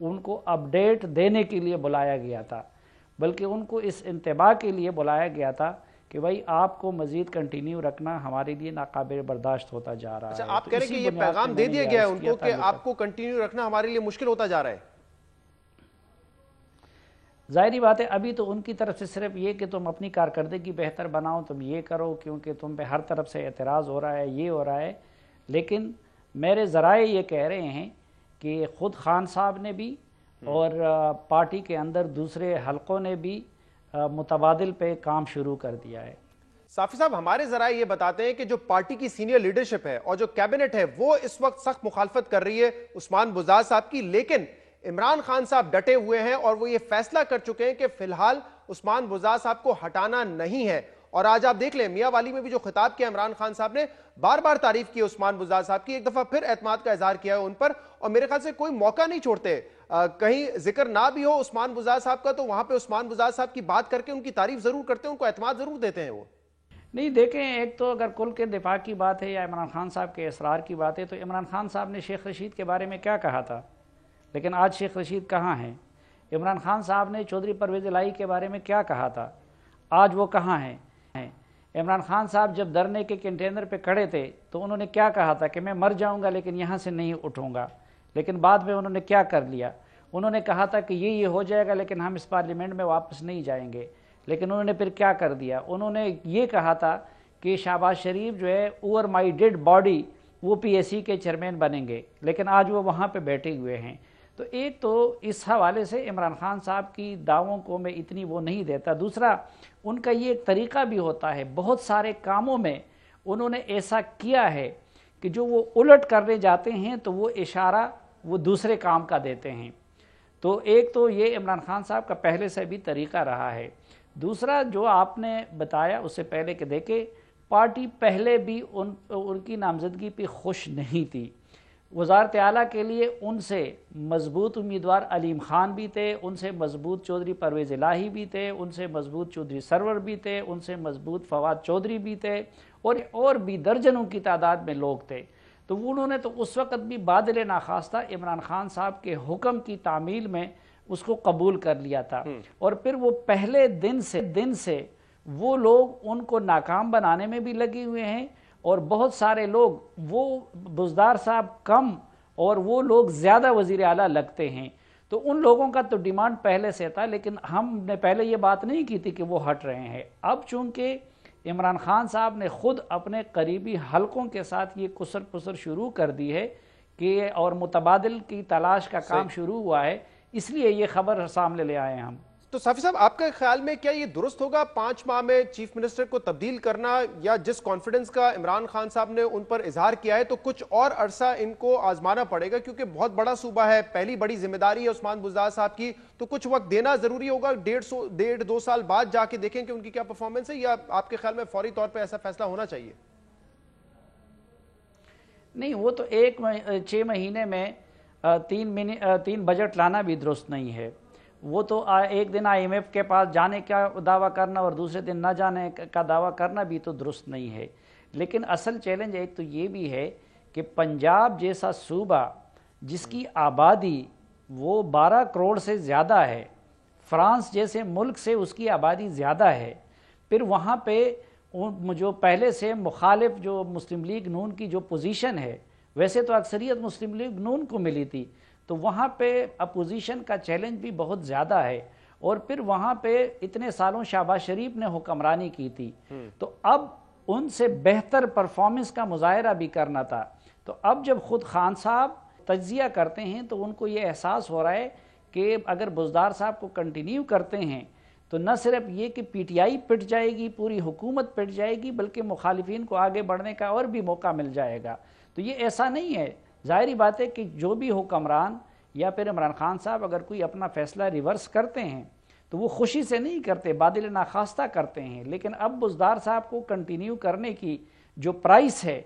ان کو اپڈیٹ دینے کے لیے بلایا گیا تھا، بلکہ ان کو اس انتباہ کے لیے بلایا گیا تھا کہ بھائی آپ کو مزید کنٹینیو رکھنا ہمارے لیے ناقابل برداشت ہوتا جا رہا ہے۔ اچھا، آپ کہہ رہے ہیں کہ یہ پیغام دے دیا گیا ہے ان کو کہ آپ کو کنٹینیو رکھنا ہمارے لیے مشکل ہوتا جا رہا ہے؟ ظاہری بات ہے ابھی تو ان کی طرف سے صرف یہ کہ تم اپنی کارکردگی بہتر بناؤ، تم یہ کرو، کیونکہ تم پہ ہر طرف سے اعتراض ہو رہا ہے، یہ ہو رہا ہے، لیکن میرے ذرائع یہ کہہ رہے ہیں کہ خود خان صاحب نے بھی اور پارٹی کے اندر دوسرے حلقوں نے بھی متبادل پہ کام شروع کر دیا ہے۔ صافی صاحب، ہمارے ذرائع یہ بتاتے ہیں کہ جو پارٹی کی سینئر لیڈرشپ ہے اور جو کیبنٹ ہے وہ اس وقت سخت مخالفت کر رہی ہے عثمان بزدار صاحب کی، لیکن عمران خان صاحب ڈٹے ہوئے ہیں اور وہ یہ فیصلہ کر چکے ہیں کہ فی الحال عثمان بزدار صاحب کو ہٹانا نہیں ہے۔ اور آج آپ دیکھ لیں میاں والی میں بھی جو خطاب کیا عمران خان صاحب نے، بار بار تعریف کی عثمان بزدار صاحب کی، ایک دفعہ پھر اعتماد کا اظہار کیا ہے ان پر، اور میرے خیال سے کوئی موقع نہیں چھوڑتے، کہیں ذکر نہ بھی ہو عثمان بزدار صاحب کا تو وہاں پہ عثمان بزدار صاحب کی بات کر کے ان کی تعریف ضرور کرتے ہیں، ان کو اعتماد ضرور دیتے ہیں وہ۔ نہیں دیکھیں، ایک تو اگر کل کے دفاع کی بات ہے یا عمران خان صاحب کے اصرار کی بات ہے، تو عمران خان صاحب نے شیخ رشید کے بارے میں کیا کہا تھا، لیکن آج شیخ رشید کہاں ہیں؟ عمران خان صاحب نے چودھری پرویز الہی کے بارے میں کیا کہا تھا، آج وہ کہاں ہیں؟ عمران خان صاحب جب دھرنے کے کنٹینر پہ کھڑے تھے تو انہوں نے کیا کہا تھا کہ میں مر جاؤں گا لیکن یہاں سے نہیں اٹھوں گا، لیکن بعد میں انہوں نے کیا کر لیا؟ انہوں نے کہا تھا کہ یہ ہو جائے گا لیکن ہم اس پارلیمنٹ میں واپس نہیں جائیں گے، لیکن انہوں نے پھر کیا کر دیا؟ انہوں نے یہ کہا تھا کہ شہباز شریف جو ہے اوور مائی ڈیڈ باڈی وہ پی ایس سی کے چیئرمین بنیں گے، لیکن آج وہ وہاں پہ بیٹھے ہوئے ہیں۔ تو ایک تو اس حوالے سے عمران خان صاحب کی دعووں کو میں اتنی وہ نہیں دیتا، دوسرا ان کا یہ ایک طریقہ بھی ہوتا ہے، بہت سارے کاموں میں انہوں نے ایسا کیا ہے کہ جو وہ الٹ کرنے جاتے ہیں تو وہ اشارہ وہ دوسرے کام کا دیتے ہیں۔ تو ایک تو یہ عمران خان صاحب کا پہلے سے بھی طریقہ رہا ہے۔ دوسرا جو آپ نے بتایا اس سے پہلے کہ دیکھیں پارٹی پہلے بھی ان کی نامزدگی پہ خوش نہیں تھی، وزارت اعلیٰ کے لیے ان سے مضبوط امیدوار علیم خان بھی تھے، ان سے مضبوط چودھری پرویز الہی بھی تھے، ان سے مضبوط چودھری سرور بھی تھے، ان سے مضبوط فواد چودھری بھی تھے، اور بھی درجنوں کی تعداد میں لوگ تھے۔ تو انہوں نے تو اس وقت بھی بادل ناخواستہ عمران خان صاحب کے حکم کی تعمیل میں اس کو قبول کر لیا تھا، اور پھر وہ پہلے دن سے وہ لوگ ان کو ناکام بنانے میں بھی لگے ہوئے ہیں، اور بہت سارے لوگ وہ بزدار صاحب کم اور وہ لوگ زیادہ وزیر اعلیٰ لگتے ہیں۔ تو ان لوگوں کا تو ڈیمانڈ پہلے سے تھا، لیکن ہم نے پہلے یہ بات نہیں کی تھی کہ وہ ہٹ رہے ہیں۔ اب چونکہ عمران خان صاحب نے خود اپنے قریبی حلقوں کے ساتھ یہ کسر پسر شروع کر دی ہے کہ اور متبادل کی تلاش کا کام شروع ہوا ہے، اس لیے یہ خبر سامنے لے آئے ہم۔ تو صافی صاحب، آپ کا خیال میں کیا یہ درست ہوگا 5 ماہ میں چیف منسٹر کو تبدیل کرنا، یا جس کانفیڈنس کا عمران خان صاحب نے ان پر اظہار کیا ہے تو کچھ اور عرصہ ان کو آزمانا پڑے گا، کیونکہ بہت بڑا صوبہ ہے، پہلی بڑی ذمہ داری ہے عثمان بزدار صاحب کی، تو کچھ وقت دینا ضروری ہوگا، 1.5 سال بعد جا کے دیکھیں کہ ان کی کیا پرفارمنس ہے، یا آپ کے خیال میں فوری طور پہ ایسا فیصلہ ہونا چاہیے؟ نہیں، وہ تو 6 مہینے میں 3 بجٹ لانا بھی درست نہیں ہے۔ وہ تو ایک دن آئی ایم ایف کے پاس جانے کا دعویٰ کرنا اور دوسرے دن نہ جانے کا دعویٰ کرنا بھی تو درست نہیں ہے۔ لیکن اصل چیلنج ایک تو یہ بھی ہے کہ پنجاب جیسا صوبہ جس کی آبادی وہ 12 کروڑ سے زیادہ ہے، فرانس جیسے ملک سے اس کی آبادی زیادہ ہے، پھر وہاں پہ جو پہلے سے مخالف جو مسلم لیگ نون کی جو پوزیشن ہے، ویسے تو اکثریت مسلم لیگ نون کو ملی تھی، تو وہاں پہ اپوزیشن کا چیلنج بھی بہت زیادہ ہے، اور پھر وہاں پہ اتنے سالوں شہباز شریف نے حکمرانی کی تھی، تو اب ان سے بہتر پرفارمنس کا مظاہرہ بھی کرنا تھا۔ تو اب جب خود خان صاحب تجزیہ کرتے ہیں تو ان کو یہ احساس ہو رہا ہے کہ اگر بزدار صاحب کو کنٹینیو کرتے ہیں تو نہ صرف یہ کہ پی ٹی آئی پٹ جائے گی، پوری حکومت پٹ جائے گی، بلکہ مخالفین کو آگے بڑھنے کا اور بھی موقع مل جائے گا۔ تو یہ ایسا نہیں ہے، ظاہری بات ہے کہ جو بھی حکمران یا پھر عمران خان صاحب اگر کوئی اپنا فیصلہ ریورس کرتے ہیں تو وہ خوشی سے نہیں کرتے، بادل ناخواستہ کرتے ہیں، لیکن اب بزدار صاحب کو کنٹینیو کرنے کی جو پرائس ہے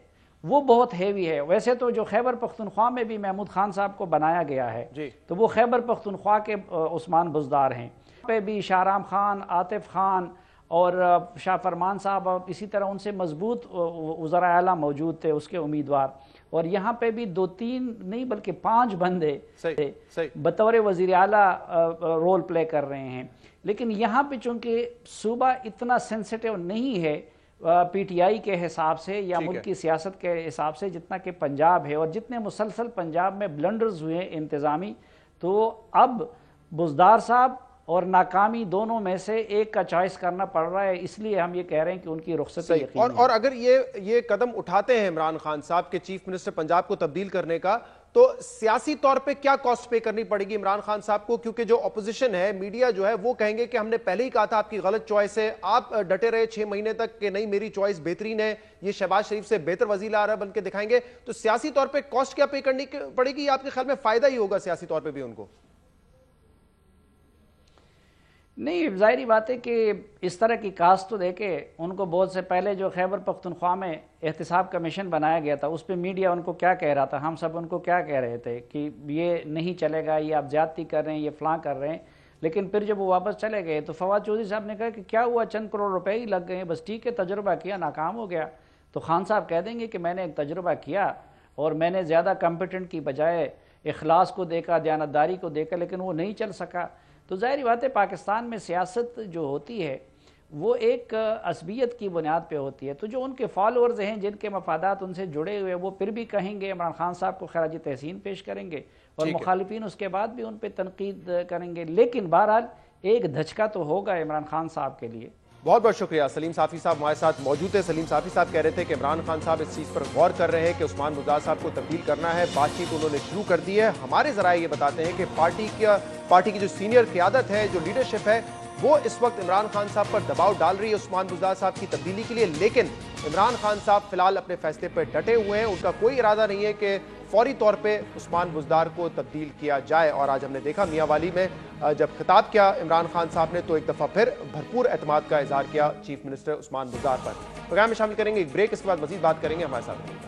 وہ بہت ہیوی ہے۔ ویسے تو جو خیبر پختونخوا میں بھی محمود خان صاحب کو بنایا گیا ہے تو وہ خیبر پختونخوا کے عثمان بزدار ہیں، پہ بھی شاہرام خان، عاطف خان اور شاہ فرمان صاحب اسی طرح ان سے مضبوط وزراء اعلیٰ موجود تھے اس کے امیدوار، اور یہاں پہ بھی 2-3 نہیں بلکہ 5 بندے بطور وزیر اعلیٰ رول پلے کر رہے ہیں. لیکن یہاں پہ چونکہ صوبہ اتنا سینسیٹیو نہیں ہے پی ٹی آئی کے حساب سے یا ملک کی سیاست کے حساب سے جتنا کہ پنجاب ہے، اور جتنے مسلسل پنجاب میں بلنڈرز ہوئے ہیں انتظامی، تو اب بزدار صاحب اور ناکامی دونوں میں سے ایک کا چوائس کرنا پڑ رہا ہے. اس لیے ہم یہ کہہ رہے ہیں کہ ان کی رخصتی یقینی ہے. اور اگر یہ قدم اٹھاتے ہیں عمران خان صاحب کے چیف منسٹر پنجاب کو تبدیل کرنے کا، تو سیاسی طور پہ کیا کاسٹ پے کرنی پڑے گی عمران خان صاحب کو؟ کیونکہ جو اپوزیشن ہے، میڈیا جو ہے، وہ کہیں گے کہ ہم نے پہلے ہی کہا تھا آپ کی غلط چوائس ہے، آپ ڈٹے رہے 6 مہینے تک کہ نہیں میری چوائس بہترین ہے، یہ شہباز شریف سے بہتر وزیر اعلیٰ بن کے دکھائیں گے. تو سیاسی طور پہ کاسٹ کیا پے کرنی پڑے گی؟ آپ کے خیال میں فائدہ ہی ہوگا سیاسی طور پہ بھی ان کو؟ نہیں، ظاہری بات ہے کہ اس طرح کی کاسٹ تو دیکھے ان کو بہت سے پہلے جو خیبر پختونخوا میں احتساب کمیشن بنایا گیا تھا، اس پہ میڈیا ان کو کیا کہہ رہا تھا، ہم سب ان کو کیا کہہ رہے تھے کہ یہ نہیں چلے گا، یہ آپ زیادتی کر رہے ہیں، یہ فلاں کر رہے ہیں. لیکن پھر جب وہ واپس چلے گئے تو فواد چودھری صاحب نے کہا کہ کیا ہوا، چند کروڑ روپے ہی لگ گئے، بس ٹھیک ہے، تجربہ کیا، ناکام ہو گیا. تو خان صاحب کہہ دیں گے کہ میں نے ایک تجربہ کیا اور میں نے زیادہ کمپیٹنٹ کی بجائے اخلاص کو دیکھا، دیانتداری کو دیکھا، لیکن وہ نہیں چل سکا. تو ظاہری بات ہے پاکستان میں سیاست جو ہوتی ہے وہ ایک عصبیت کی بنیاد پہ ہوتی ہے. تو جو ان کے فالورز ہیں، جن کے مفادات ان سے جڑے ہوئے، وہ پھر بھی کہیں گے، عمران خان صاحب کو خراج تحسین پیش کریں گے، اور مخالفین اس کے بعد بھی ان پہ تنقید کریں گے. لیکن بہرحال ایک دھچکا تو ہوگا عمران خان صاحب کے لیے. بہت بہت شکریہ. سلیم صافی صاحب ہمارے ساتھ موجود تھے. سلیم صافی صاحب کہہ رہے تھے کہ عمران خان صاحب اس چیز پر غور کر رہے ہیں کہ عثمان بزدار صاحب کو تبدیل کرنا ہے، بات چیت انہوں نے شروع کر دی ہے. ہمارے ذرائع یہ بتاتے ہیں کہ پارٹی کی جو سینئر قیادت ہے، جو لیڈرشپ ہے، وہ اس وقت عمران خان صاحب پر دباؤ ڈال رہی ہے عثمان بزدار صاحب کی تبدیلی کے لیے. لیکن عمران خان صاحب فی الحال اپنے فیصلے پر ڈٹے ہوئے ہیں. ان کا کوئی ارادہ نہیں ہے کہ فوری طور پہ عثمان بزدار کو تبدیل کیا جائے. اور آج ہم نے دیکھا میاں والی میں جب خطاب کیا عمران خان صاحب نے، تو ایک دفعہ پھر بھرپور اعتماد کا اظہار کیا چیف منسٹر عثمان بزدار پر. پروگرام میں شامل کریں گے ایک بریک، اس کے بعد مزید بات کریں گے. ہمارے ساتھ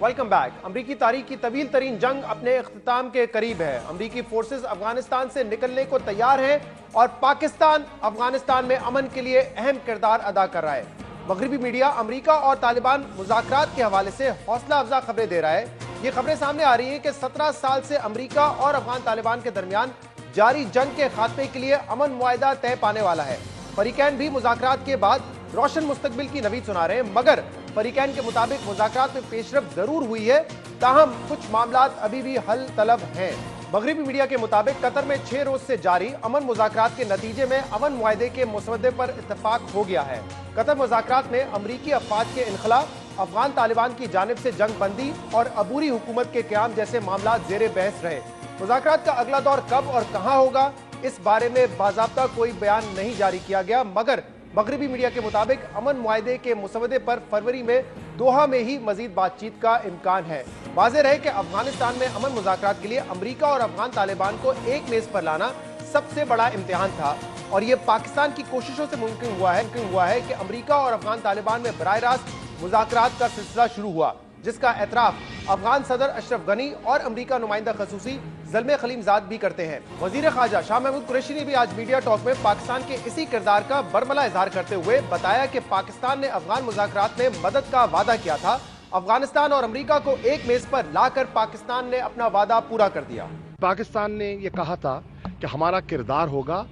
ویلکم بیک. امریکی تاریخ کی طویل ترین جنگ اپنے اختتام کے قریب ہے. امریکی فورسز افغانستان سے نکلنے کو تیار ہیں اور پاکستان افغانستان میں امن کے لیے اہم کردار ادا کر رہا ہے. مغربی میڈیا امریکہ اور طالبان مذاکرات کے حوالے سے حوصلہ افزا خبریں دے رہا ہے. یہ خبریں سامنے آ رہی ہیں کہ 17 سال سے امریکہ اور افغان طالبان کے درمیان جاری جنگ کے خاتمے کے لیے امن معاہدہ طے پانے والا ہے. فریقین بھی مذاکرات کے بعد روشن مستقبل کی نوید سنا رہے ہیں، مگر فریقین کے مطابق مذاکرات میں پیش رفت ضرور ہوئی ہے، تاہم کچھ معاملات ابھی بھی حل طلب ہیں. مغربی میڈیا کے مطابق قطر میں 6 روز سے جاری امن مذاکرات کے نتیجے میں امن معاہدے کے مسودے پر اتفاق ہو گیا ہے. قطر مذاکرات میں امریکی افواج کے انخلا، افغان طالبان کی جانب سے جنگ بندی اور عبوری حکومت کے قیام جیسے معاملات زیر بحث رہے. مذاکرات کا اگلا دور کب اور کہاں ہوگا، اس بارے میں باضابطہ کوئی بیان نہیں جاری کیا گیا، مگر مغربی میڈیا کے مطابق امن معاہدے کے مسودے پر فروری میں دوحہ میں ہی مزید بات چیت کا امکان ہے. واضح رہے کہ افغانستان میں امن مذاکرات کے لیے امریکہ اور افغان طالبان کو ایک میز پر لانا سب سے بڑا امتحان تھا، اور یہ پاکستان کی کوششوں سے ممکن ہوا ہے کہ امریکہ اور افغان طالبان میں براہ راست مذاکرات کا سلسلہ شروع ہوا، جس کا اعتراف افغان صدر اشرف غنی اور امریکہ نمائندہ خصوصی زلمے خلیم زاد بھی کرتے ہیں. وزیر خارجہ شاہ محمود قریشی نے بھی آج میڈیا ٹاک میں پاکستان کے اسی کردار کا برملا اظہار کرتے ہوئے بتایا کہ پاکستان نے افغان مذاکرات میں مدد کا وعدہ کیا تھا. افغانستان اور امریکہ کو ایک میز پر لا کر پاکستان نے اپنا وعدہ پورا کر دیا. پاکستان نے یہ کہا تھا کہ ہمارا کردار ہوگا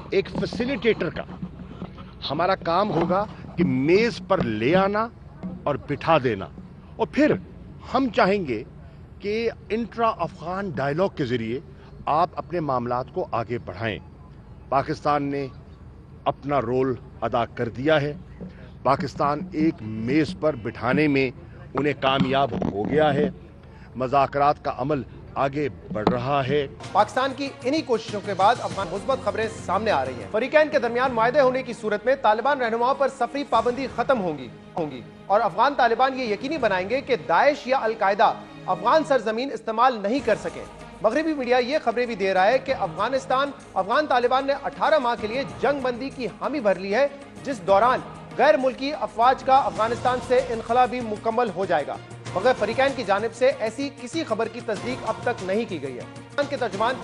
ایک فیسیلیٹیٹر کا، ہمارا کام ہوگا کہ میز پر لے آنا اور بٹھا دینا، اور پھر ہم چاہیں گے کہ انٹرا افغان ڈائیلاگ کے ذریعے آپ اپنے معاملات کو آگے بڑھائیں. پاکستان نے اپنا رول ادا کر دیا ہے. پاکستان ایک میز پر بٹھانے میں انہیں کامیاب ہو گیا ہے. مذاکرات کا عمل آگے بڑھ رہا ہے. پاکستان کی انہی کوششوں کے بعد افغان مثبت خبریں سامنے آ رہی ہیں. فریقین کے درمیان معاہدے ہونے کی صورت میں طالبان رہنماؤں پر سفری پابندی ختم ہوگی اور افغان طالبان یہ یقینی بنائیں گے کہ داعش یا القاعدہ افغان سرزمین استعمال نہیں کر سکیں. مغربی میڈیا یہ خبریں بھی دے رہا ہے کہ افغان طالبان نے 18 ماہ کے لیے جنگ بندی کی حامی بھر لی ہے، جس دوران غیر ملکی افواج کا افغانستان سے انخلا بھی مکمل ہو جائے گا، مگر فریقین کی جانب سے ایسی کسی خبر کی تصدیق اب تک نہیں کی گئی ہے. کے ترجمان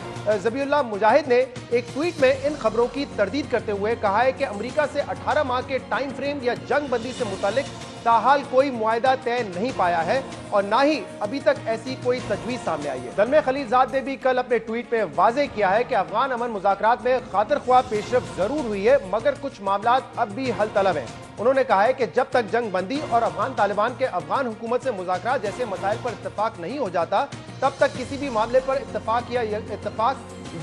ذبیح اللہ مجاہد نے ایک ٹویٹ میں ان خبروں کی تردید کرتے ہوئے کہا ہے کہ امریکہ سے 18 ماہ کے ٹائم فریم یا جنگ بندی سے متعلق تاحال کوئی معاہدہ طے نہیں پایا ہے اور نہ ہی ابھی تک ایسی کوئی تجویز سامنے آئی ہے۔ زلمے خلیل زاد نے بھی کل اپنے ٹویٹ میں واضح کیا ہے کہ افغان امن مذاکرات میں خاطر خواہ پیش رفت ضرور ہوئی ہے مگر کچھ معاملات اب بھی حل طلب ہیں۔ انہوں نے کہا ہے کہ جب تک جنگ بندی اور افغان طالبان کے افغان حکومت سے مذاکرات جیسے مسائل پر اتفاق نہیں ہو جاتا تب تک کسی بھی معاملے پر اتفاق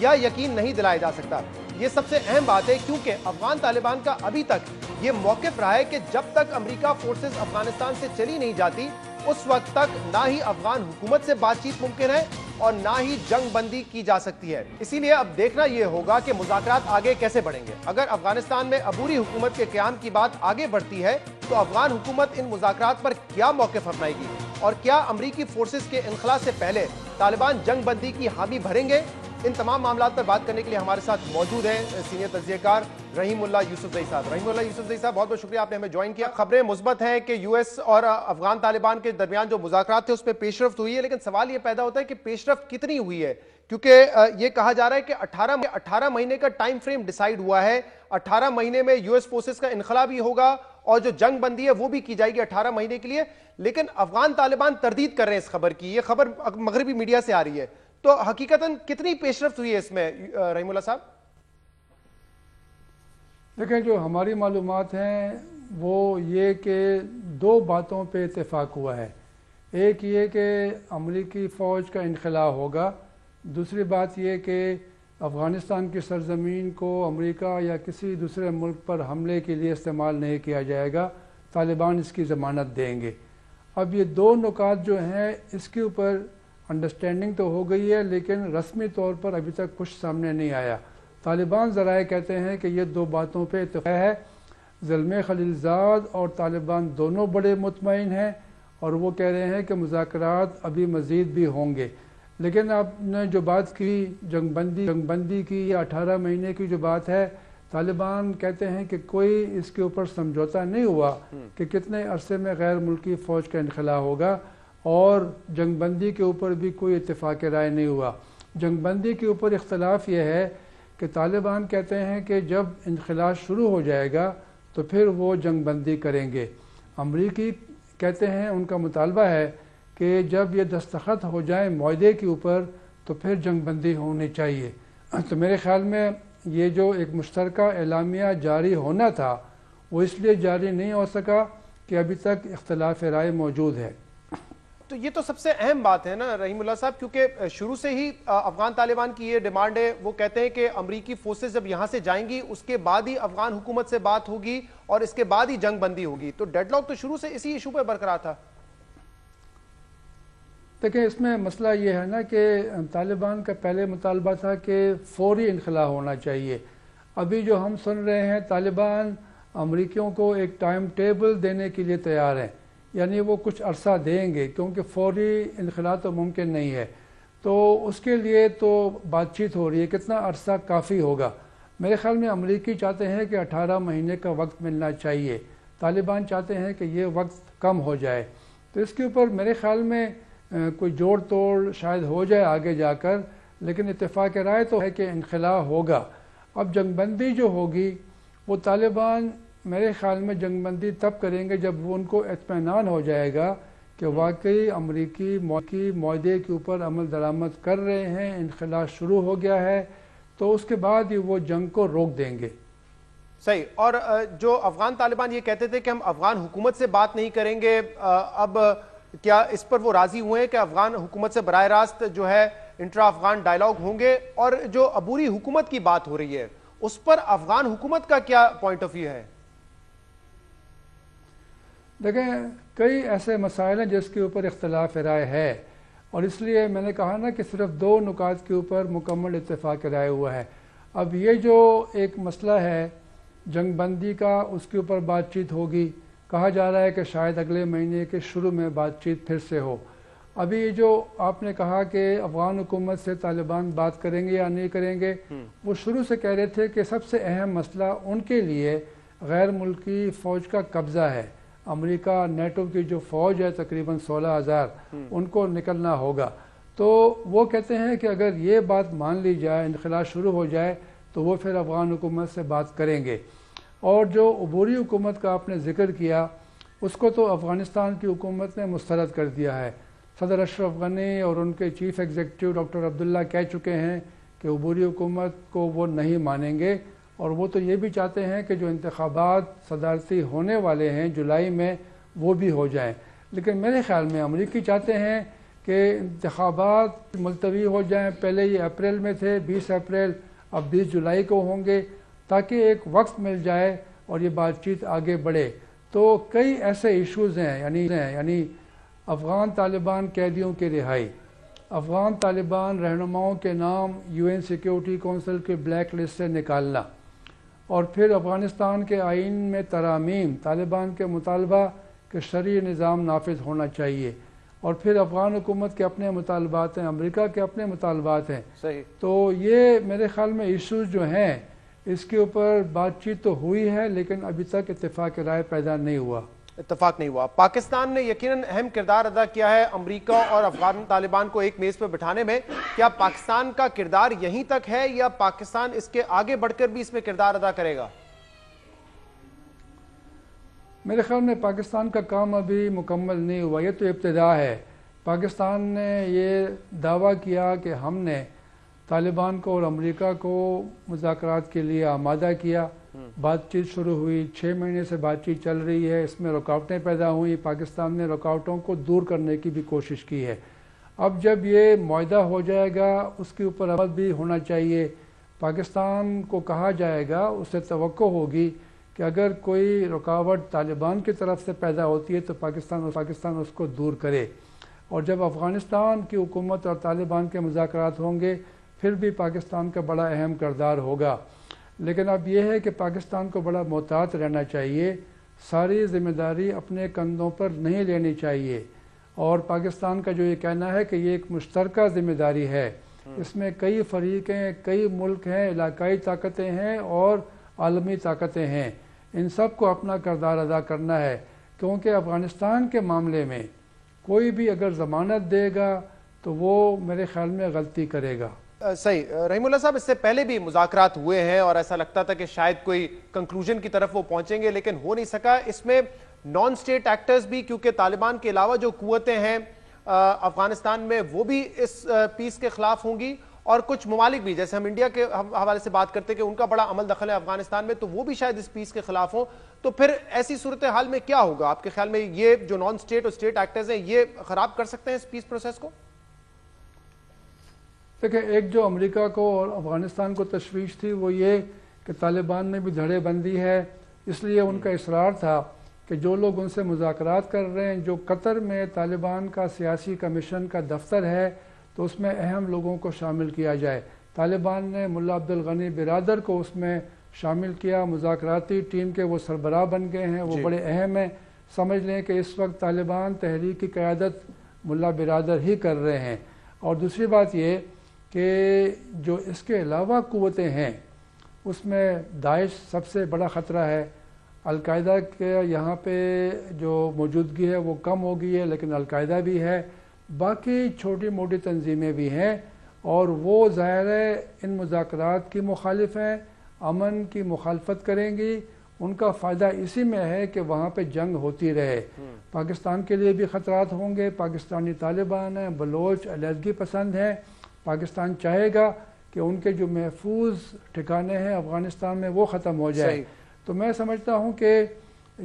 یا یقین نہیں دلایا جا سکتا۔ یہ سب سے اہم بات ہے کیونکہ افغان طالبان کا ابھی تک یہ موقف رہا ہے کہ جب تک امریکہ فورسز افغانستان سے چلی نہیں جاتی اس وقت تک نہ ہی افغان حکومت سے بات چیت ممکن ہے اور نہ ہی جنگ بندی کی جا سکتی ہے۔ اسی لیے اب دیکھنا یہ ہوگا کہ مذاکرات آگے کیسے بڑھیں گے۔ اگر افغانستان میں عبوری حکومت کے قیام کی بات آگے بڑھتی ہے تو افغان حکومت ان مذاکرات پر کیا موقف اپنائے گی اور کیا امریکی فورسز کے انخلا سے پہلے طالبان جنگ بندی کی حامی بھریں گے؟ ان تمام معاملات پر بات کرنے کے لیے ہمارے ساتھ موجود ہیں سینئر تجزیہ کار رحیم اللہ یوسفزئی صاحب۔ رحیم اللہ یوسفزئی صاحب بہت بہت شکریہ آپ نے ہمیں جوائن کیا۔ خبریں مثبت ہیں کہ یو ایس اور افغان طالبان کے درمیان جو مذاکرات تھے اس پہ پیش رفت ہوئی ہے لیکن سوال یہ پیدا ہوتا ہے کہ پیش رفت کتنی ہوئی ہے کیونکہ یہ کہا جا رہا ہے کہ 18 مہینے کا ٹائم فریم ڈیسائیڈ ہوا ہے۔ 18 مہینے میں یو ایس فورسز کا انخلا بھی ہوگا اور جو جنگ بندی ہے وہ بھی کی جائے گی 18 مہینے کے لیے، لیکن افغان طالبان تردید کر رہے ہیں اس خبر کی۔ یہ خبر مغربی میڈیا سے آ رہی ہے تو حقیقتاً کتنی پیش رفت ہوئی ہے اس میں رحیم اللہ صاحب؟ دیکھیں جو ہماری معلومات ہیں وہ یہ کہ دو باتوں پہ اتفاق ہوا ہے۔ ایک یہ کہ امریکی فوج کا انخلا ہوگا، دوسری بات یہ کہ افغانستان کی سرزمین کو امریکہ یا کسی دوسرے ملک پر حملے کے لیے استعمال نہیں کیا جائے گا، طالبان اس کی ضمانت دیں گے۔ اب یہ دو نکات جو ہیں اس کے اوپر انڈرسٹینڈنگ تو ہو گئی ہے لیکن رسمی طور پر ابھی تک کچھ سامنے نہیں آیا۔ طالبان ذرائع کہتے ہیں کہ یہ دو باتوں پہ اتفاق ہے۔ زلمے خلیل زاد اور طالبان دونوں بڑے مطمئن ہیں اور وہ کہہ رہے ہیں کہ مذاکرات ابھی مزید بھی ہوں گے، لیکن آپ نے جو بات کی جنگ بندی کی یا 18 مہینے کی جو بات ہے، طالبان کہتے ہیں کہ کوئی اس کے اوپر سمجھوتا نہیں ہوا کہ کتنے عرصے میں غیر ملکی فوج کا انخلا ہوگا اور جنگ بندی کے اوپر بھی کوئی اتفاق رائے نہیں ہوا۔ جنگ بندی کے اوپر اختلاف یہ ہے کہ طالبان کہتے ہیں کہ جب انخلا شروع ہو جائے گا تو پھر وہ جنگ بندی کریں گے۔ امریکی کہتے ہیں ان کا مطالبہ ہے کہ جب یہ دستخط ہو جائیں معاہدے کے اوپر تو پھر جنگ بندی ہونی چاہیے۔ تو میرے خیال میں یہ جو ایک مشترکہ اعلامیہ جاری ہونا تھا وہ اس لیے جاری نہیں ہو سکا کہ ابھی تک اختلاف رائے موجود ہے۔ تو یہ تو سب سے اہم بات ہے نا رحیم اللہ صاحب، کیونکہ شروع سے ہی افغان طالبان کی یہ ڈیمانڈ ہے، وہ کہتے ہیں کہ امریکی فورسز جب یہاں سے جائیں گی اس کے بعد ہی افغان حکومت سے بات ہوگی اور اس کے بعد ہی جنگ بندی ہوگی، تو ڈیڈ لاک تو شروع سے اسی ایشو پہ برقرار تھا۔ دیکھیں اس میں مسئلہ یہ ہے نا کہ طالبان کا پہلے مطالبہ تھا کہ فوری انخلا ہونا چاہیے۔ ابھی جو ہم سن رہے ہیں طالبان امریکیوں کو ایک ٹائم ٹیبل دینے کے لیے تیار ہیں، یعنی وہ کچھ عرصہ دیں گے کیونکہ فوری انخلا تو ممکن نہیں ہے، تو اس کے لیے تو بات چیت ہو رہی ہے کتنا عرصہ کافی ہوگا۔ میرے خیال میں امریکی چاہتے ہیں کہ 18 مہینے کا وقت ملنا چاہیے، طالبان چاہتے ہیں کہ یہ وقت کم ہو جائے، تو اس کے اوپر میرے خیال میں کوئی جوڑ توڑ شاید ہو جائے آگے جا کر، لیکن اتفاق رائے تو ہے کہ انخلا ہوگا۔ اب جنگ بندی جو ہوگی وہ طالبان میرے خیال میں جنگ بندی تب کریں گے جب وہ ان کو اطمینان ہو جائے گا کہ واقعی امریکی معاہدے کے اوپر عمل درآمد کر رہے ہیں، انخلا شروع ہو گیا ہے، تو اس کے بعد ہی وہ جنگ کو روک دیں گے۔ صحیح۔ اور جو افغان طالبان یہ کہتے تھے کہ ہم افغان حکومت سے بات نہیں کریں گے، اب کیا اس پر وہ راضی ہوئے ہیں کہ افغان حکومت سے براہ راست جو ہے انٹرا افغان ڈائیلاگ ہوں گے؟ اور جو عبوری حکومت کی بات ہو رہی ہے اس پر افغان حکومت کا کیا پوائنٹ آف ویو ہے؟ دیکھیں کئی ایسے مسائل ہیں جس کے اوپر اختلاف رائے ہے اور اس لیے میں نے کہا نا کہ صرف دو نکات کے اوپر مکمل اتفاق رائے ہوا ہے۔ اب یہ جو ایک مسئلہ ہے جنگ بندی کا، اس کے اوپر بات چیت ہوگی، کہا جا رہا ہے کہ شاید اگلے مہینے کے شروع میں بات چیت پھر سے ہو۔ ابھی جو آپ نے کہا کہ افغان حکومت سے طالبان بات کریں گے یا نہیں کریں گے، وہ شروع سے کہہ رہے تھے کہ سب سے اہم مسئلہ ان کے لیے غیر ملکی فوج کا قبضہ ہے۔ امریکہ نیٹو کی جو فوج ہے تقریباً 16,000 ان کو نکلنا ہوگا، تو وہ کہتے ہیں کہ اگر یہ بات مان لی جائے، انخلا شروع ہو جائے، تو وہ پھر افغان حکومت سے بات کریں گے۔ اور جو عبوری حکومت کا آپ نے ذکر کیا، اس کو تو افغانستان کی حکومت نے مسترد کر دیا ہے۔ صدر اشرف غنی اور ان کے چیف ایگزیکٹو ڈاکٹر عبداللہ کہہ چکے ہیں کہ عبوری حکومت کو وہ نہیں مانیں گے، اور وہ تو یہ بھی چاہتے ہیں کہ جو انتخابات صدارتی ہونے والے ہیں جولائی میں وہ بھی ہو جائیں۔ لیکن میرے خیال میں امریکی چاہتے ہیں کہ انتخابات ملتوی ہو جائیں۔ پہلے یہ اپریل میں تھے، 20 اپریل، اب 20 جولائی کو ہوں گے، تاکہ ایک وقت مل جائے اور یہ بات چیت آگے بڑھے۔ تو کئی ایسے ایشوز ہیں، یعنی افغان طالبان قیدیوں کی رہائی، افغان طالبان رہنماؤں کے نام UN سیکیورٹی کونسل کے بلیک لسٹ سے نکالنا، اور پھر افغانستان کے آئین میں ترامیم، طالبان کے مطالبہ کہ شرعی نظام نافذ ہونا چاہیے، اور پھر افغان حکومت کے اپنے مطالبات ہیں، امریکہ کے اپنے مطالبات ہیں۔ صحیح۔ تو یہ میرے خیال میں ایشوز جو ہیں اس کے اوپر بات چیت تو ہوئی ہے، لیکن ابھی تک اتفاق رائے پیدا نہیں ہوا۔ اتفاق نہیں ہوا۔ پاکستان نے یقیناً اہم کردار ادا کیا ہے امریکہ اور افغان طالبان کو ایک میز پہ بٹھانے میں۔ کیا پاکستان کا کردار یہیں تک ہے یا پاکستان اس کے آگے بڑھ کر بھی اس میں کردار ادا کرے گا؟ میرے خیال میں پاکستان کا کام ابھی مکمل نہیں ہوا، یہ تو ابتدا ہے۔ پاکستان نے یہ دعویٰ کیا کہ ہم نے طالبان کو اور امریکہ کو مذاکرات کے لیے آمادہ کیا، بات چیت شروع ہوئی، 6 مہینے سے بات چیت چل رہی ہے، اس میں رکاوٹیں پیدا ہوئی، پاکستان نے رکاوٹوں کو دور کرنے کی بھی کوشش کی ہے۔ اب جب یہ معاہدہ ہو جائے گا اس کے اوپر عمل بھی ہونا چاہیے۔ پاکستان کو کہا جائے گا، اس سے توقع ہوگی کہ اگر کوئی رکاوٹ طالبان کی طرف سے پیدا ہوتی ہے تو پاکستان اس کو دور کرے، اور جب افغانستان کی حکومت اور طالبان کے مذاکرات ہوں گے پھر بھی پاکستان کا بڑا اہم کردار ہوگا۔ لیکن اب یہ ہے کہ پاکستان کو بڑا محتاط رہنا چاہیے، ساری ذمہ داری اپنے کندھوں پر نہیں لینی چاہیے، اور پاکستان کا جو یہ کہنا ہے کہ یہ ایک مشترکہ ذمہ داری ہے، اس میں کئی فریق ہیں، کئی ملک ہیں، علاقائی طاقتیں ہیں اور عالمی طاقتیں ہیں، ان سب کو اپنا کردار ادا کرنا ہے، کیونکہ افغانستان کے معاملے میں کوئی بھی اگر ضمانت دے گا تو وہ میرے خیال میں غلطی کرے گا۔ صحیح۔ رحیم اللہ صاحب، اس سے پہلے بھی مذاکرات ہوئے ہیں اور ایسا لگتا تھا کہ شاید کوئی کنکلوژن کی طرف وہ پہنچیں گے، لیکن ہو نہیں سکا۔ اس میں نان اسٹیٹ ایکٹرز بھی، کیونکہ طالبان کے علاوہ جو قوتیں ہیں افغانستان میں، وہ بھی اس پیس کے خلاف ہوں گی، اور کچھ ممالک بھی، جیسے ہم انڈیا کے حوالے سے بات کرتے ہیں کہ ان کا بڑا عمل دخل ہے افغانستان میں، تو وہ بھی شاید اس پیس کے خلاف ہوں۔ تو پھر ایسی صورتحال میں کیا ہوگا آپ کے خیال میں؟ یہ جو نان اسٹیٹ اور اسٹیٹ ایکٹرز ہیں یہ خراب کر سکتے ہیں اس پیس پروسیس کو؟ دیکھیں، ایک جو امریکہ کو اور افغانستان کو تشویش تھی وہ یہ کہ طالبان میں بھی دھڑے بندی ہے، اس لیے ان کا اصرار تھا کہ جو لوگ ان سے مذاکرات کر رہے ہیں، جو قطر میں طالبان کا سیاسی کمیشن کا دفتر ہے، تو اس میں اہم لوگوں کو شامل کیا جائے۔ طالبان نے ملا عبدالغنی برادر کو اس میں شامل کیا، مذاکراتی ٹیم کے وہ سربراہ بن گئے ہیں، وہ بڑے اہم ہیں۔ سمجھ لیں کہ اس وقت طالبان تحریک کی قیادت ملا برادر ہی کر رہے ہیں۔ اور دوسری بات یہ کہ جو اس کے علاوہ قوتیں ہیں اس میں داعش سب سے بڑا خطرہ ہے۔ القاعدہ کے یہاں پہ جو موجودگی ہے وہ کم ہو گئی ہے، لیکن القاعدہ بھی ہے، باقی چھوٹی موٹی تنظیمیں بھی ہیں، اور وہ ظاہر ہے ان مذاکرات کی مخالف ہیں، امن کی مخالفت کریں گی۔ ان کا فائدہ اسی میں ہے کہ وہاں پہ جنگ ہوتی رہے۔ پاکستان کے لیے بھی خطرات ہوں گے، پاکستانی طالبان ہیں، بلوچ علیحدگی پسند ہیں، پاکستان چاہے گا کہ ان کے جو محفوظ ٹھکانے ہیں افغانستان میں وہ ختم ہو جائے۔ تو میں سمجھتا ہوں کہ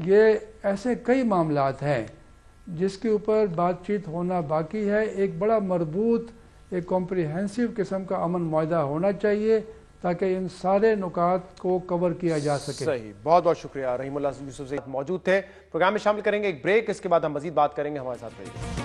یہ ایسے کئی معاملات ہیں جس کے اوپر بات چیت ہونا باقی ہے۔ ایک بڑا مربوط، ایک کمپریہنسو قسم کا امن معاہدہ ہونا چاہیے تاکہ ان سارے نکات کو کور کیا جا سکے۔ صحیح، بہت بہت شکریہ۔ رحیم اللہ یوسف زئی موجود تھے، پروگرام میں شامل کریں گے ایک بریک، اس کے بعد ہم مزید بات کریں گے، ہمارے ساتھ رہیے۔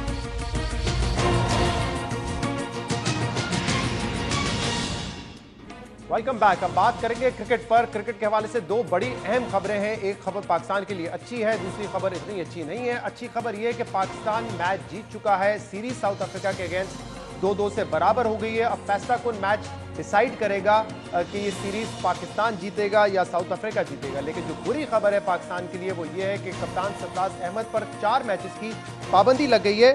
Welcome back. اب بات کریں گے کرکٹ پر۔ کرکٹ کے حوالے سے دو بڑی اہم خبریں ہیں، ایک خبر پاکستان کے لیے اچھی ہے، دوسری خبر اتنی اچھی نہیں ہے۔ اچھی خبر یہ ہے کہ پاکستان میچ جیت چکا ہے، سیریز ساؤتھ افریقہ کے اگینسٹ 2-2 سے برابر ہو گئی ہے۔ اب فیصلہ کن میچ ڈیسائیڈ کرے گا کہ یہ سیریز پاکستان جیتے گا یا ساؤتھ افریقہ جیتے گا۔ لیکن جو بری خبر ہے پاکستان کے لیے وہ یہ ہے کہ کپتان سرفراز احمد پر 4 میچز کی پابندی لگ گئی ہے،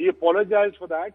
he apologized for that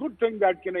good thing that he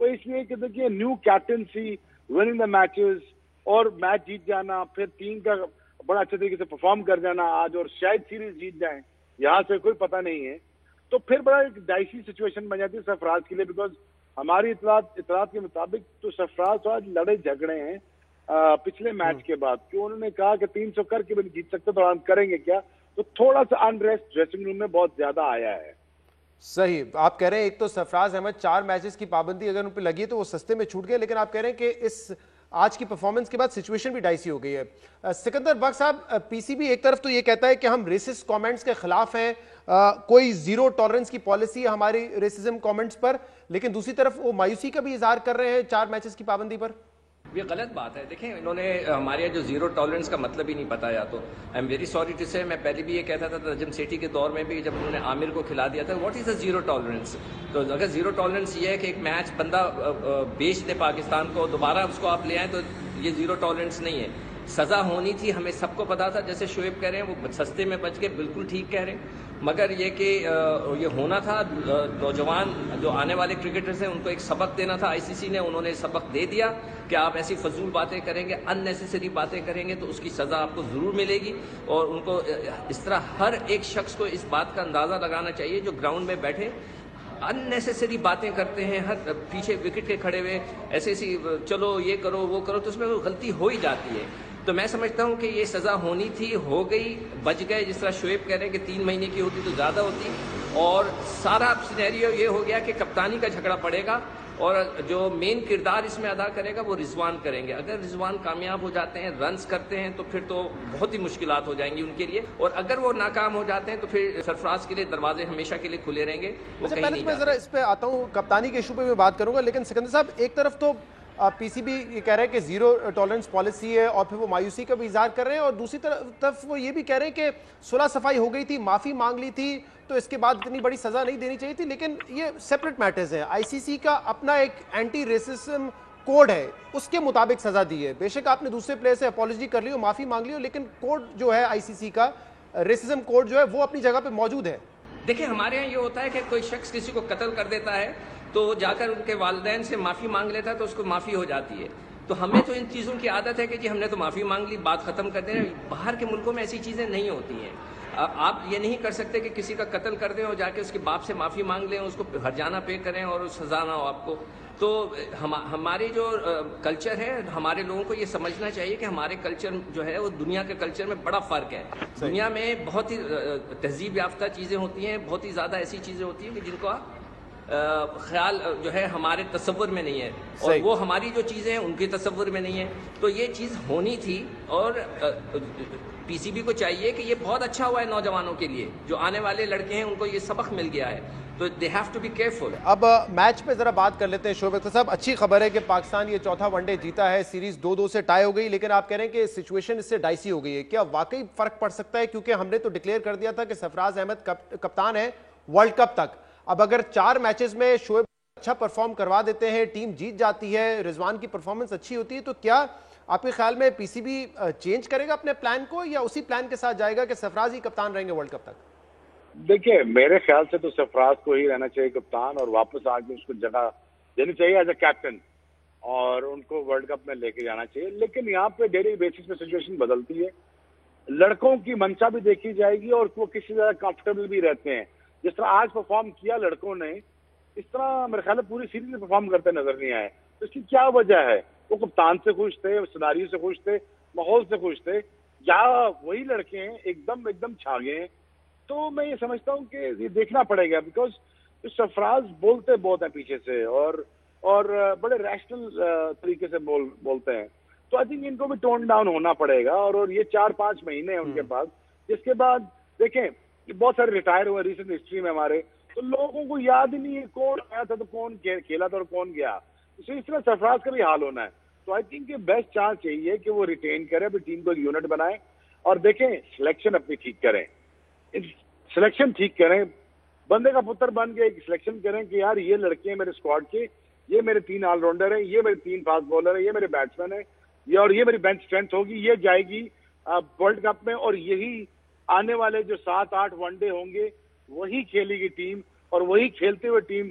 وہ اس لیے کہ دیکھیے new captaincy, winning the matches اور میچ جیت جانا, پھر ٹیم کا بڑا اچھے طریقے سے پرفارم کر جانا آج, اور شاید سیریز جیت جائیں, یہاں سے کوئی پتہ نہیں ہے, تو پھر بڑا ایک ڈائسی سچویشن بن جاتی ہے سرفراز کے لیے. بیکاز ہماری اطلاعات کے مطابق تو سرفراز تو آج لڑے جھگڑے ہیں پچھلے میچ کے بعد, کہ انہوں نے کہا کہ 300 کر کے بھی نہیں جیت سکتے تو ہم کریں گے کیا, تو تھوڑا سا انریسٹ ڈریسنگ روم میں بہت زیادہ آیا ہے. صحیح آپ کہہ رہے ہیں, ایک تو سرفراز احمد 4 میچز کی پابندی اگر ان پہ لگی ہے تو وہ سستے میں چھوٹ گئے, لیکن آپ کہہ رہے ہیں کہ اس آج کی پرفارمنس کے بعد سچویشن بھی ڈائسی ہو گئی ہے. سکندر بخش صاحب, پی سی بی ایک طرف تو یہ کہتا ہے کہ ہم ریسسٹ کامنٹس کے خلاف ہیں, کوئی زیرو ٹالرنس کی پالیسی ہے ہماری ریسزم کامنٹس پر, لیکن دوسری طرف وہ مایوسی کا بھی اظہار کر رہے ہیں 4 میچز کی پابندی پر. یہ غلط بات ہے. دیکھیں انہوں نے ہمارے جو زیرو ٹالرنس کا مطلب ہی نہیں بتایا. تو I am very sorry to say, میں پہلے بھی یہ کہتا تھا نجم سیٹھی کے دور میں بھی, جب انہوں نے عامر کو کھلا دیا تھا, what is a zero tolerance. تو اگر زیرو ٹالرنس یہ ہے کہ ایک میچ بندہ بیچ دے پاکستان کو, دوبارہ اس کو آپ لے آئیں, تو یہ زیرو ٹالرنس نہیں ہے. سزا ہونی تھی, ہمیں سب کو پتا تھا. جیسے شعیب کہہ رہے ہیں وہ سستے میں بچ کے, بالکل ٹھیک کہہ رہے ہیں, مگر یہ کہ یہ ہونا تھا. نوجوان جو آنے والے کرکٹرز ہیں ان کو ایک سبق دینا تھا. آئی سی سی نے, انہوں نے سبق دے دیا کہ آپ ایسی فضول باتیں کریں گے, ان نیسیسری باتیں کریں گے تو اس کی سزا آپ کو ضرور ملے گی. اور ان کو اس طرح ہر ایک شخص کو اس بات کا اندازہ لگانا چاہیے جو گراؤنڈ میں بیٹھے ان نیسیسری باتیں کرتے ہیں, ہر پیچھے وکٹ کے کھڑے ہوئے ایسے چلو یہ کرو وہ کرو, تو اس میں غلطی ہو ہی جاتی ہے. تو میں سمجھتا ہوں کہ یہ سزا ہونی تھی, ہو گئی, بچ گئے. جس طرح شعیب کہہ رہے ہیں کہ 3 مہینے کی ہوتی تو زیادہ ہوتی, اور سارا سینیریو یہ ہو گیا کہ کپتانی کا جھگڑا پڑے گا, اور جو مین کردار اس میں ادا کرے گا وہ رضوان کریں گے. اگر رضوان کامیاب ہو جاتے ہیں, رنز کرتے ہیں, تو پھر تو بہت ہی مشکلات ہو جائیں گی ان کے لیے, اور اگر وہ ناکام ہو جاتے ہیں تو پھر سرفراز کے لیے دروازے ہمیشہ کے لیے کھلے رہیں گے. وہ کہیں نہیں. میں ذرا اس پہ آتا ہوں, کپتانی کے ایشو پہ میں بات کروں گا, لیکن سکندر صاحب ایک طرف تو پی سی بی یہ کہہ رہے ہیں کہ زیرو ٹالرنس پالیسی ہے, اور پھر وہ مایوسی کا بھی اظہار کر رہے ہیں, اور دوسری طرف وہ یہ بھی کہہ رہے ہیں کہ صلح صفائی ہو گئی تھی, معافی مانگ لی تھی, تو اس کے بعد اتنی بڑی سزا نہیں دینی چاہیے تھی. لیکن یہ سیپریٹ میٹرز ہیں. آئی سی سی کا اپنا ایک اینٹی ریسزم کوڈ ہے, اس کے مطابق سزا دی ہے. بے شک آپ نے دوسرے پلیئر سے اپالوجی کر لی ہو, معافی مانگ لی ہو, لیکن کوڈ جو ہے آئی سی سی کا, ریسزم کوڈ جو ہے وہ اپنی جگہ پہ موجود ہے. دیکھیں ہمارے یہاں یہ ہوتا ہے کہ کوئی شخص کسی کو قتل کر دیتا ہے تو جا کر ان کے والدین سے معافی مانگ لیتا ہے, تو اس کو معافی ہو جاتی ہے. تو ہمیں تو ان چیزوں کی عادت ہے کہ جی ہم نے تو معافی مانگ لی, بات ختم کر دیں. باہر کے ملکوں میں ایسی چیزیں نہیں ہوتی ہیں. آپ یہ نہیں کر سکتے کہ کسی کا قتل کر دیں اور جا کے اس کے باپ سے معافی مانگ لیں, اس کو ہرجانہ پے کریں اور سزا نہ ہو آپ کو. تو ہماری جو کلچر ہے, ہمارے لوگوں کو یہ سمجھنا چاہیے کہ ہمارے کلچر جو ہے وہ دنیا کے کلچر میں بڑا فرق ہے. دنیا میں بہت ہی تہذیب یافتہ چیزیں ہوتی ہیں, بہت ہی زیادہ ایسی چیزیں ہوتی ہیں کہ جن کو خیال جو ہے ہمارے تصور میں نہیں ہے, اور وہ ہماری جو چیزیں ہیں ان کے تصور میں نہیں ہے. تو یہ چیز ہونی تھی, اور پی سی بی کو چاہیے کہ یہ بہت اچھا ہوا ہے نوجوانوں کے لیے, جو آنے والے لڑکے ہیں ان کو یہ سبق مل گیا ہے, تو they have to be careful. اب میچ پہ ذرا بات کر لیتے ہیں. شعیب اختر صاحب, اچھی خبر ہے کہ پاکستان یہ چوتھا ون ڈے جیتا ہے, سیریز 2-2 سے ٹائی ہو گئی, لیکن آپ کہہ رہے ہیں کہ سچویشن اس سے ڈائسی ہو گئی ہے. کیا واقعی فرق پڑ سکتا ہے؟ کیونکہ ہم نے تو ڈکلیئر کر دیا تھا کہ سرفراز احمد کپتان ہے ورلڈ کپ تک. اب اگر 4 میچز میں شعیب اچھا پرفارم کروا دیتے ہیں, ٹیم جیت جاتی ہے, رضوان کی پرفارمنس اچھی ہوتی ہے, تو کیا آپ کے خیال میں پی سی بی چینج کرے گا اپنے پلان کو, یا اسی پلان کے ساتھ جائے گا کہ سرفراز ہی کپتان رہیں گے ورلڈ کپ تک؟ دیکھیے میرے خیال سے تو سرفراز کو ہی رہنا چاہیے کپتان, اور واپس آ کے اس کو جگہ دینی چاہیے ایز اے کیپٹن, اور ان کو ورلڈ کپ میں لے کے جانا چاہیے. لیکن یہاں پہ ڈیلی بیسس پہ سچویشن بدلتی ہے, لڑکوں کی منشا بھی دیکھی جائے گی, اور وہ کسی طرح کمفرٹیبل بھی رہتے ہیں. جس طرح آج پرفارم کیا لڑکوں نے, اس طرح میرے خیال ہے پوری سیریز میں پرفارم کرتے نظر نہیں آئے. تو اس کی کیا وجہ ہے؟ وہ کپتان سے خوش تھے, سیناریو سے خوش تھے, ماحول سے خوش تھے, یا وہی لڑکے ہیں ایک دم چھا گئے ہیں؟ تو میں یہ سمجھتا ہوں کہ یہ دیکھنا پڑے گا, بیکاز سرفراز بولتے بہت ہیں پیچھے سے, اور بڑے ریشنل طریقے سے بولتے ہیں. تو آئی تھنک ان کو بھی ٹون ڈاؤن ہونا پڑے گا, اور یہ 4-5 مہینے ہیں ان کے پاس. جس کے بعد دیکھیں بہت سارے ریٹائر ہوئے ریسنٹ ہسٹری میں ہمارے, تو لوگوں کو یاد ہی نہیں ہے کون آیا تھا تو کون کھیلا تھا اور کون گیا. اس طرح سرفراز کا بھی حال ہونا ہے. تو آئی تھنک یہ بیسٹ چانس چاہیے کہ وہ ریٹین کرے, اپنی ٹیم کو یونٹ بنائے, اور دیکھیں سلیکشن اپنی ٹھیک کریں, سلیکشن ٹھیک کریں, بندے کا پتر بن کے ایک سلیکشن کریں کہ یار یہ لڑکے ہیں میرے اسکواڈ کے, یہ میرے 3 آل راؤنڈر ہیں, یہ میرے 3 فاسٹ بالر ہیں, یہ میرے بیٹسمین ہیں, اور یہ میری بینچ اسٹرینتھ ہوگی, یہ جائے گی ورلڈ کپ میں, اور یہی آنے والے جو 7-8 ون ڈے ہوں گے وہی کھیلے گی ٹیم, اور وہی کھیلتے ہوئے team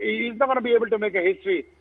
he's not going to be able to make a history.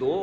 2